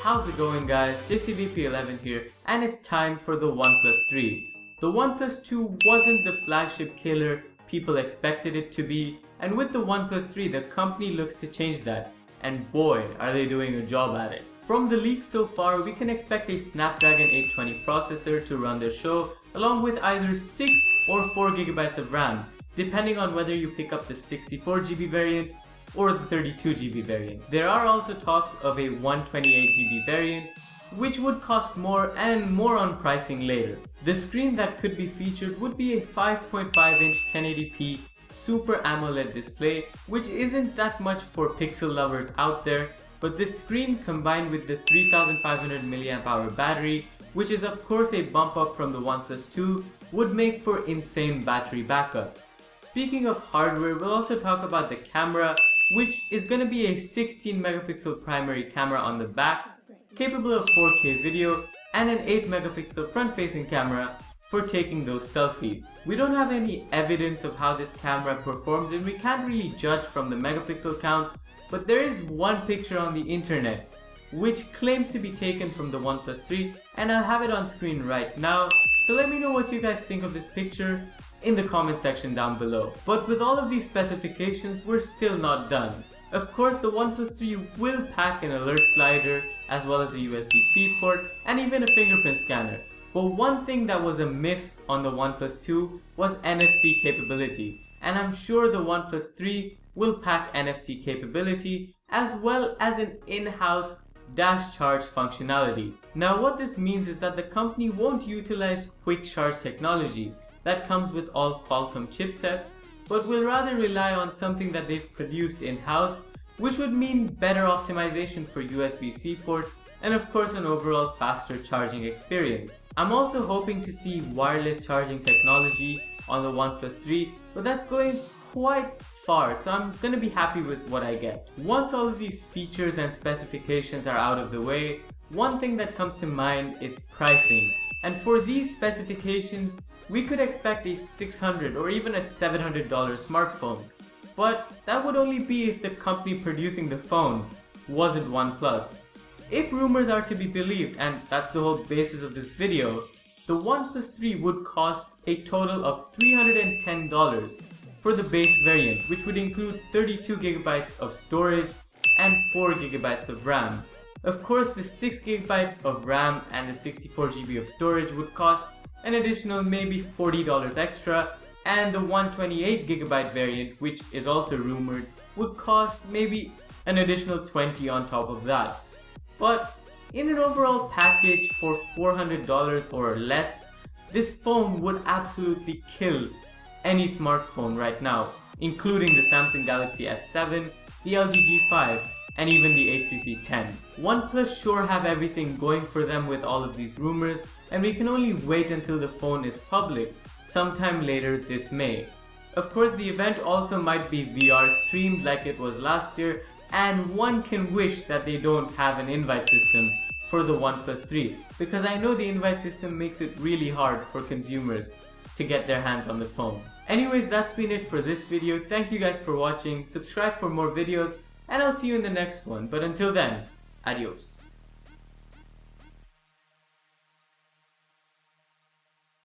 how's it going guys? JCVP11 here, and it's time for the OnePlus 3. The OnePlus 2 wasn't the flagship killer people expected it to be, and with the OnePlus 3 the company looks to change that, and boy are they doing a job at it. From the leaks so far, we can expect a Snapdragon 820 processor to run the show, along with either 6 or 4GB of RAM, depending on whether you pick up the 64GB variant or the 32GB variant. There are also talks of a 128GB variant, which would cost more, and more on pricing later. The screen that could be featured would be a 5.5-inch 1080p Super AMOLED display, which isn't that much for pixel lovers out there, but this screen combined with the 3500 mAh battery, which is of course a bump up from the OnePlus 2, would make for insane battery backup. Speaking of hardware, we'll also talk about the camera, which is going to be a 16 megapixel primary camera on the back, capable of 4K video, and an 8 megapixel front-facing camera for taking those selfies. We don't have any evidence of how this camera performs, and we can't really judge from the megapixel count, but there is one picture on the internet which claims to be taken from the OnePlus 3, and I'll have it on screen right now, so let me know what you guys think of this picture in the comment section down below. But with all of these specifications, we're still not done. Of course, the OnePlus 3 will pack an alert slider, as well as a USB-C port, and even a fingerprint scanner. But one thing that was a miss on the OnePlus 2 was NFC capability, and I'm sure the OnePlus 3 will pack NFC capability, as well as an in-house dash charge functionality. Now what this means is that the company won't utilize quick charge technology that comes with all Qualcomm chipsets, but will rather rely on something that they've produced in-house, which would mean better optimization for USB-C ports, and of course an overall faster charging experience. I'm also hoping to see wireless charging technology on the OnePlus 3, but that's going quite far, so I'm gonna be happy with what I get. Once all of these features and specifications are out of the way, one thing that comes to mind is pricing. And for these specifications, we could expect a $600 or even a $700 smartphone. But that would only be if the company producing the phone wasn't OnePlus. If rumors are to be believed, and that's the whole basis of this video, the OnePlus 3 would cost a total of $310 for the base variant, which would include 32GB of storage and 4GB of RAM. Of course, the 6GB of RAM and the 64GB of storage would cost an additional maybe $40 extra, and the 128GB variant, which is also rumored, would cost maybe an additional $20 on top of that. But in an overall package for $400 or less, this phone would absolutely kill any smartphone right now, including the Samsung Galaxy S7, the LG G5, and even the HTC 10. OnePlus sure have everything going for them with all of these rumors, and we can only wait until the phone is public sometime later this May. Of course, the event also might be VR streamed like it was last year, and one can wish that they don't have an invite system for the OnePlus 3, because I know the invite system makes it really hard for consumers to get their hands on the phone. Anyways, that's been it for this video. Thank you guys for watching, subscribe for more videos, and I'll see you in the next one. But until then, adios.